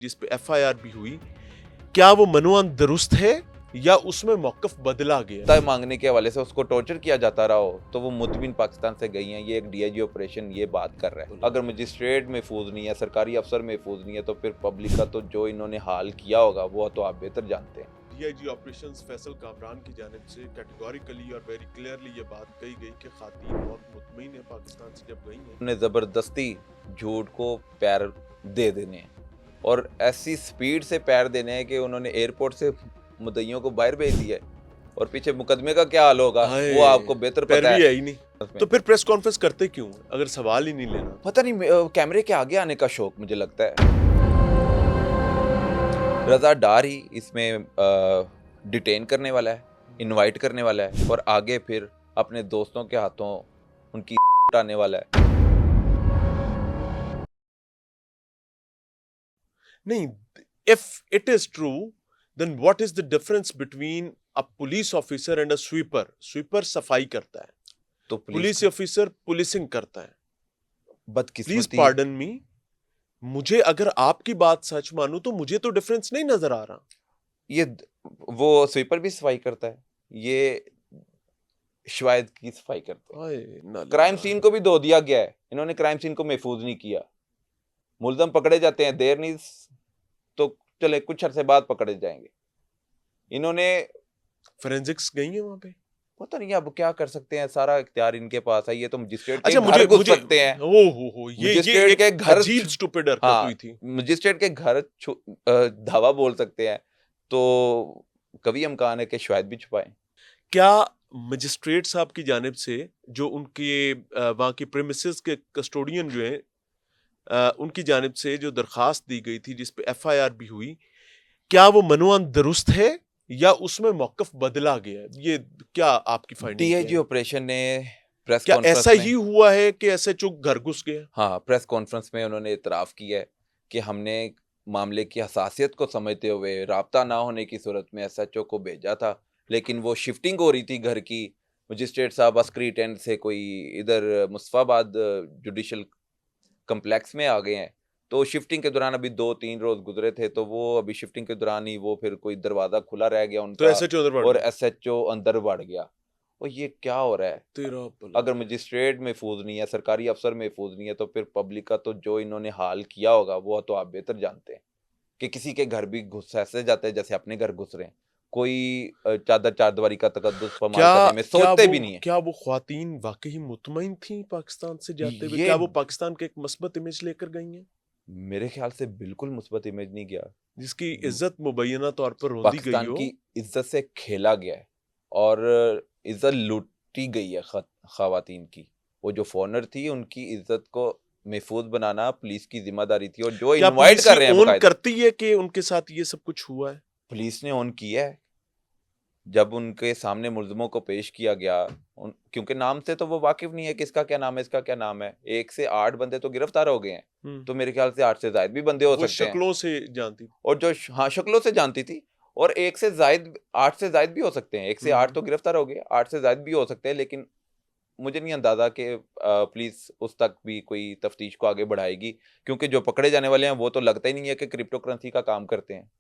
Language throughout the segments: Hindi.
जिस पे एफआईआर भी हुई, क्या वो मनोअन दुरुस्त है या उसमें मौकफ बदला गया? तय मांगने के हवाले से उसको टॉर्चर किया जाता रहा हो तो वो मुतमिन पाकिस्तान से गई हैं। ये एक डीआईजी ऑपरेशन ये बात कर रहा है। अगर मजिस्ट्रेट महफूज नहीं है, सरकारी अफसर महफूज नहीं है, तो फिर पब्लिक का तो जो इन्होंने हाल किया होगा वो तो आप बेहतर जानते हैं। डीआईजी ऑपरेशंस फैसल कामरान की जानिब से कैटेगोरिकली और वेरी क्लियरली ये बात कही गई कि खातीन बहुत मुतमईन है पाकिस्तान से जब गई हैं। उन्हें जबरदस्ती झूठ को पैर दे देने हैं और ऐसी स्पीड से पैर देने हैं कि उन्होंने एयरपोर्ट से मुद्दइयों को बाहर भेज दिया है और पीछे मुकदमे का क्या हाल होगा वो आपको बेहतर पता पैरवी है। है ही नहीं, तो फिर प्रेस कॉन्फ्रेंस करते क्यों अगर सवाल ही नहीं लेना? पता नहीं, कैमरे के आगे आने का शौक मुझे लगता है। रजा डार ही इसमें डिटेन करने वाला है, इनवाइट करने वाला है और आगे फिर अपने दोस्तों के हाथों उनकी उठाने वाला है। नहीं, if it is true, then what is the difference between a police officer and a sweeper? Sweeper सफाई करता है, तो पुलिस ऑफिसर पुलिसिंग करता है। प्लीज बदकिस्मती पार्डन मी, मुझे अगर आपकी बात सच मानूं तो मुझे तो डिफरेंस नहीं नजर आ रहा। ये वो स्वीपर भी सफाई करता है, ये शायद की सफाई करता है। क्राइम सीन को भी धो दिया गया है, इन्होंने क्राइम सीन को महफूज नहीं किया। मुलजम पकड़े जाते हैं, देर नहीं तो चले कुछ अरसे बाद पकड़े जाएंगे। इन्होंने फोरेंसिक्स गई है वहां पे, पता नहीं अब क्या कर सकते हैं, सारा इख्तियार इनके पास है। ये तो मजिस्ट्रेट के अच्छा घर घुस सकते हैं। ये मजिस्ट्रेट के घर अजीब स्टूपिड हरकत हुई थी। मजिस्ट्रेट के घर धावा बोल सकते हैं, तो कभी इम्कान है कि शायद भी छुपाएं। क्या मजिस्ट्रेट साहब की जानिब से जो उनके वहाँ की प्रेमिसेस के कस्टोडियन जो हैं उनकी जानिब से जो दरखास्त दी गई थी जिस पे एफआईआर भी हुई, क्या वो मनोअन दुरुस्त है या उसमें मौकफ बदला गया? ये क्या आपकी फाइंडिंग डीआईजी है? ऑपरेशन ने प्रेस क्या कॉन्फ्रेंस ऐसा में ही हुआ है कि एसएचओ घर घुस गया? हाँ, प्रेस कॉन्फ्रेंस में उन्होंने इतराफ़ किया है कि हमने मामले की हसासियत को समझते हुए राब्ता ना होने की सूरत में एसएचओ को भेजा था, लेकिन वो शिफ्टिंग हो रही थी घर की। मजिस्ट्रेट साहब अस्करी टेंट से कोई इधर मुस्तफाबाद जुडिशल कम्प्लेक्स में आ गए हैं, तो शिफ्टिंग के दौरान अभी 2-3 रोज गुजरे थे, तो वो अभी शिफ्टिंग के दौरान ही वो फिर कोई दरवाज़ा खुला रह गया तो उनका एसएचओ अंदर बढ़ और गया। एसएचओ अंदर बढ़ गया। और ये क्या हो रहा है? तेरा भला। अगर मजिस्ट्रेट महफूज नहीं है, सरकारी अफसर महफूज नहीं है, तो फिर पब्लिक का तो जो इन्होंने हाल किया होगा वो तो आप बेहतर जानते हैं कि किसी के घर भी घुस ऐसे जाते हैं जैसे अपने घर घुस रहे हैं। कोई चादर चारदीवारी का तकद्दुस पामाल करने में सोचते भी नहीं है। क्या वो ख्वातीन वाकई मुतमईन थी पाकिस्तान से जाते हुए? ये क्या वो पाकिस्तान के एक मस्बत इमेज लेकर गई हैं मेरे ख्याल से बिल्कुल मुस्बत इमेज नहीं गया। जिसकी इज्जत मुबैना तौर पर रोंदी गई पाकिस्तान हो? की इज्जत से खेला गया है और इज्जत लूटी गई है खवातीन की। वो जो फॉरनर थी उनकी इज्जत को महफूज बनाना पुलिस की जिम्मेदारी थी और जो क्या इनवाइट पुलिस कर रहे हैं ओन बाकायदा करती है कि उनके साथ ये सब कुछ हुआ है? पुलिस ने ऑन किया है। जब उनके सामने मुल्ज़िमों को पेश किया गया, क्योंकि नाम से तो वो वाकिफ नहीं है कि इसका क्या नाम है, इसका क्या नाम है। 1 से 8 बंदे तो गिरफ्तार हो गए हैं, तो मेरे ख्याल से 8 से ज़ायद भी बंदे हो वो सकते हैं। शक्लों से जानती थी। और जो हाँ शक्लों से जानती थी, और 1 से ज़ायद 8 से ज़ायद भी हो सकते हैं। 1 से 8 तो गिरफ्तार हो गए, 8 से ज़ायद भी हो सकते हैं, लेकिन मुझे नहीं अंदाजा कि पुलिस उस तक भी कोई तफ्तीश को आगे बढ़ाएगी, क्योंकि जो पकड़े जाने वाले हैं वो तो लगता ही नहीं है कि क्रिप्टो करेंसी का काम करते हैं।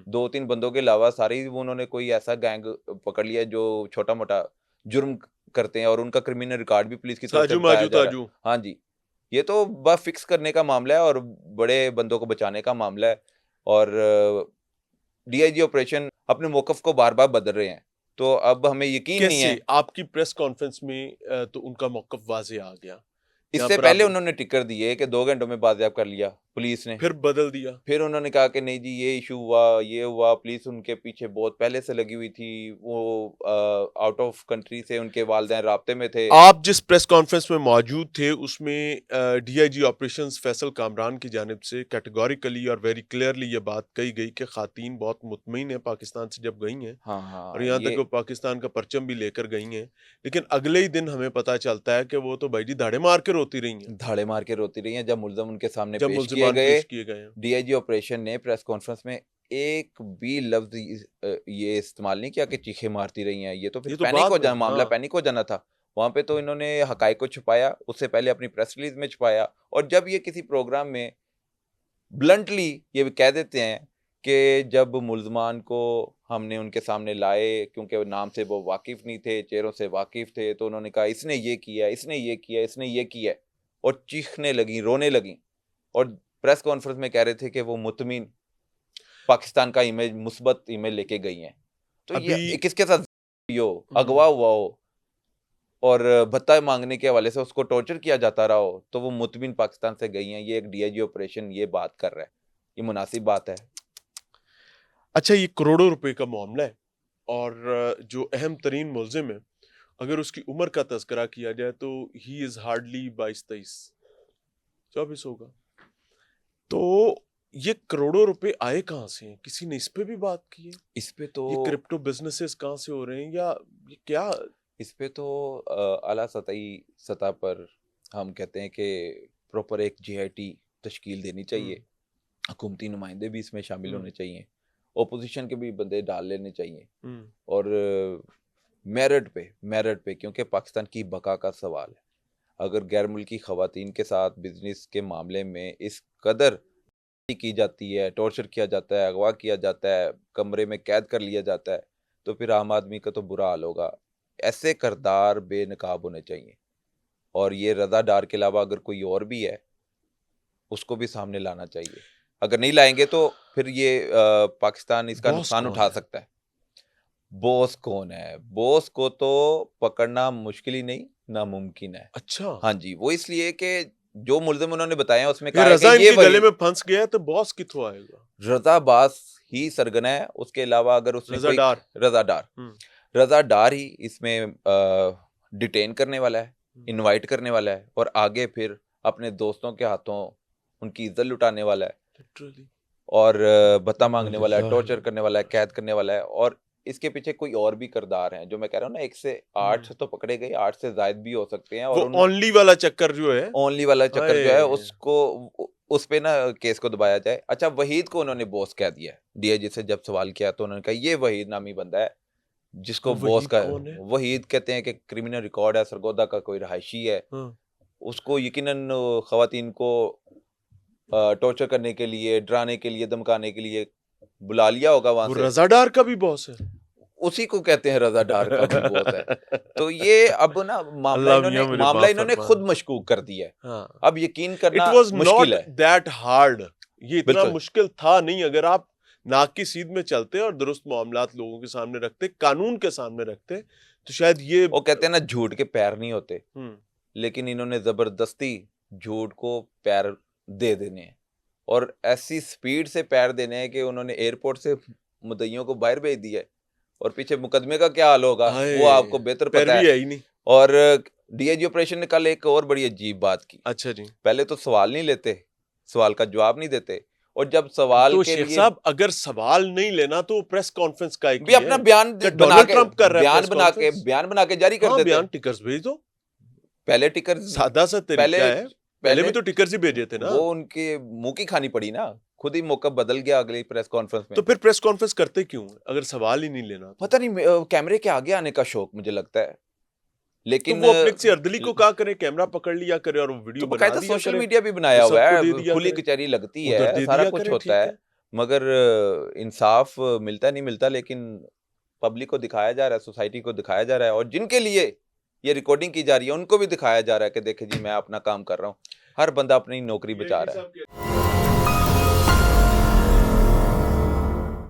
2-3 बंदों के अलावा सारी उन्होंने कोई ऐसा गैंग पकड़ लिया जो छोटा मोटा जुर्म करते हैं और उनका क्रिमिनल रिकॉर्ड भी पुलिस की तरफ से बताया जा रहा है। हाँ जी, ये तो बस फिक्स करने का मामला है और बड़े बंदों को बचाने का मामला है। और डीआईजी ऑपरेशन अपने मौकफ को बार बार बदल रहे हैं, तो अब हमें यकीन नहीं है। आपकी प्रेस कॉन्फ्रेंस में तो उनका मौकफ वाजे आ गया। इससे पहले उन्होंने टिकर दिए कि 2 घंटों में बाजियाब कर लिया पुलिस ने, फिर बदल दिया। फिर उन्होंने कहा कि नहीं जी ये इशू हुआ, ये हुआ, पुलिस उनके पीछे बहुत पहले से लगी हुई थी, वो आउट ऑफ कंट्री से उनके वालिदैन राब्ते में थे। आप जिस प्रेस कॉन्फ्रेंस में मौजूद थे उसमें डीआईजी ऑपरेशंस फैसल कामरान की जानिब से कैटेगोरिकली और वेरी क्लियरली ये बात कही गई कि खातीन बहुत मुतमईन है पाकिस्तान से जब गई हैं। हाँ, और यहाँ तक वो पाकिस्तान का परचम भी लेकर गई हैं, लेकिन अगले ही दिन हमें पता चलता है कि वो तो भाई जी धाड़े मार के रोती रही हैं। धाड़े मार के रोती रही हैं जब मुल्ज़िम उनके सामने जब पेश मुल्ज़िमान किए पेश किए गए। डीआईजी ऑपरेशन ने प्रेस कॉन्फ्रेंस में एक भी लफ्ज ये इस्तेमाल नहीं किया कि चीखें मारती रही हैं। ये तो फिर पैनिक हो जाना, मामला पैनिक हो जाना था। वहाँ पे तो इन्होंने हकायक को छुपाया, उससे पहले अपनी प्रेस रिलीज में छुपाया, और जब ये किसी प्रोग्राम में ब्लंटली ये भी कह देते हैं कि जब मुल्ज़मान को हमने उनके सामने लाए, क्योंकि नाम से वो वाकिफ़ नहीं थे, चेहरों से वाकिफ़ थे, तो उन्होंने कहा इसने ये किया, इसने ये किया, इसने ये किया, और चीखने लगी, रोने लगी, और प्रेस कॉन्फ्रेंस में कह रहे थे कि वो मुतमिन पाकिस्तान का इमेज, मुस्बत इमेज लेके गई हैं। तो ये अभी किसके साथ हो, अगवा हुआ हो और भत्ता मांगने के हवाले से उसको टॉर्चर किया जाता रहा हो, तो वो मुतमिन पाकिस्तान से गई हैं, ये एक डीआईजी ऑपरेशन ये बात कर रहा है, ये मुनासिब बात है? अच्छा, ये करोड़ों रुपए का मामला है और जो अहम तरीन मुल्जिम है, अगर उसकी उम्र का तज़किरा किया जाए तो ही इज़ हार्डली 22-23 होगा। तो ये करोड़ों रुपए आए कहाँ से हैं? किसी ने इस पे भी बात की है? इस पे ये तो क्रिप्टो बिजनेसेस कहाँ से हो रहे हैं या ये क्या? इस पे तो आला सतही सतह पर हम कहते हैं कि प्रॉपर एक जीआईटी तश्कील देनी चाहिए, हुकूमती नुमाइंदे भी इसमें शामिल होने चाहिए, ओपोजिशन के भी बंदे डाल लेने चाहिए, और मेरिट पे, क्योंकि पाकिस्तान की बका का सवाल है। अगर गैर मुल्की ख़वातीन के साथ बिजनेस के मामले में इस कदर की जाती है, टॉर्चर किया जाता है, अगवा किया जाता है, कमरे में कैद कर लिया जाता है, तो फिर आम आदमी का तो बुरा हाल होगा। ऐसे किरदार बेनकाब होने चाहिए, और ये रज़ा डार के अलावा अगर कोई और भी है उसको भी सामने लाना चाहिए। अगर नहीं लाएंगे तो फिर ये पाकिस्तान इसका बॉस नुकसान कौन उठा है? सकता है। बॉस कौन है? बॉस को तो पकड़ना मुश्किल ही नहीं, नामुमकिन है। अच्छा, हाँ जी, वो इसलिए कि जो मुल्ज़िम उन्होंने बताए हैं उसमें ये कहा है रज़ा कि ये इनके गले वही में फंस गया है तो बॉस किथों आएगा? रज़ा बास ही सरगना है, उसके अलावा अगर उसने रज़ा कोई डार। रज़ा डार हम्म, रज़ा डार ही इसमें डिटेन करने वाला है, हम्म, इनवाइट करने वाला है, और आगे फिर अपने दोस्तों के हाथों उनकी इज्जत लुटाने वाला है, लिटरली। और भत्ता मांगने वाला है, टॉर्चर करने वाला है, कैद करने वाला है, और इसके पीछे कोई और भी किरदार हैं जो मैं कह रहा हूँ ना, 1 से 8 तो पकड़े गए, 8 से ज़ायद भी हो सकते हैं, वो और उन ओनली वाला चक्कर जो है, ओनली वाला चक्कर जो है हाय, उसको उस पे ना केस को दबाया जाए। अच्छा, वहीद को उन्होंने बॉस कह दिया है। डीआईजी से जब सवाल किया तो उन्होंने कहा ये वहीद नामी बंदा है जिसको बॉस वहीद का, कौन है? वहीद कहते हैं कि क्रिमिनल रिकॉर्ड है, सरगोदा का कोई रहायशी है, हाँ, उसको यकीनन खवातीन को टॉर्चर करने के लिए, डराने के लिए, धमकाने के लिए बुला लिया होगा वहां वो से। रज़ा डार का भी बॉस है। उसी को कहते हैं रज़ा डार का भी बॉस है। तो ये अब ना अल्लाह मियां मुझे माफ इन्होंने फरमा। खुद मशकूक कर दिया है। हाँ, अब यकीन इट करना वाज मुश्किल नॉट है। That hard. ये इतना बिल्कुल मुश्किल था नहीं अगर आप नाक की सीध में चलते और दुरुस्त मामलात लोगों के सामने रखते, कानून के सामने रखते, तो शायद ये वो कहते हैं ना झूठ के पैर नहीं होते, हम्म, लेकिन इन्होंने जबरदस्ती झूठ को पैर दे देने हैं, और ऐसी स्पीड से पैर देने हैं कि उन्होंने एयरपोर्ट से मुद्दइयों को बाहर भेज दिया है, और पीछे मुकदमे का क्या हाल होगा हाय, वो आपको बेहतर पता पैरवी है। है ही नहीं। और डीआईजी ऑपरेशन ने कल एक और बड़ी अजीब बात की। अच्छा जी, पहले तो सवाल नहीं लेते, सवाल का जवाब नहीं देते, और जब सवाल तो के शेख लिए साहब अगर सवाल नहीं लेना तो प्रेस कॉन्फ्रेंस का भी अपना बयान क्या बना डोनाल्ड के ट्रंप कर रहा है प्रेस कॉन्फ्रेंस? बयान बना के जारी कर हाँ, देते। बयान टिकर्स भेज दो। पहले टिकर सादा सा तरीका है। पहले भी तो टिकर्स ही भेजे थे ना। वो उनके मुंह की खानी पड़ी ना, खुद ही मौका बदल गया अगली प्रेस कॉन्फ्रेंस में। तो फिर प्रेस कॉन्फ्रेंस करते क्यों अगर सवाल ही नहीं लेना तो? पता नहीं कैमरे के आगे आने का शौक मुझे लगता है, तो लेकिन वो अपने किसी अर्दली को क्या करे, कैमरा पकड़ लिया करे और वो तो वीडियो बना बकायदा दिया सोशल करे, मीडिया भी बनाया तो हुआ सबको दे है, दिया खुली करे, कचहरी लगती उधर है, दे सारा दिया कुछ करे, होता ठीक है, है। मगर इंसाफ मिलता नहीं मिलता, लेकिन पब्लिक को दिखाया जा रहा है, सोसाइटी को दिखाया जा रहा है, और जिनके लिए ये रिकॉर्डिंग की जा रही है उनको भी दिखाया जा रहा है कि देखे जी मैं अपना काम कर रहा हूँ। हर बंदा अपनी नौकरी बचा रहा है।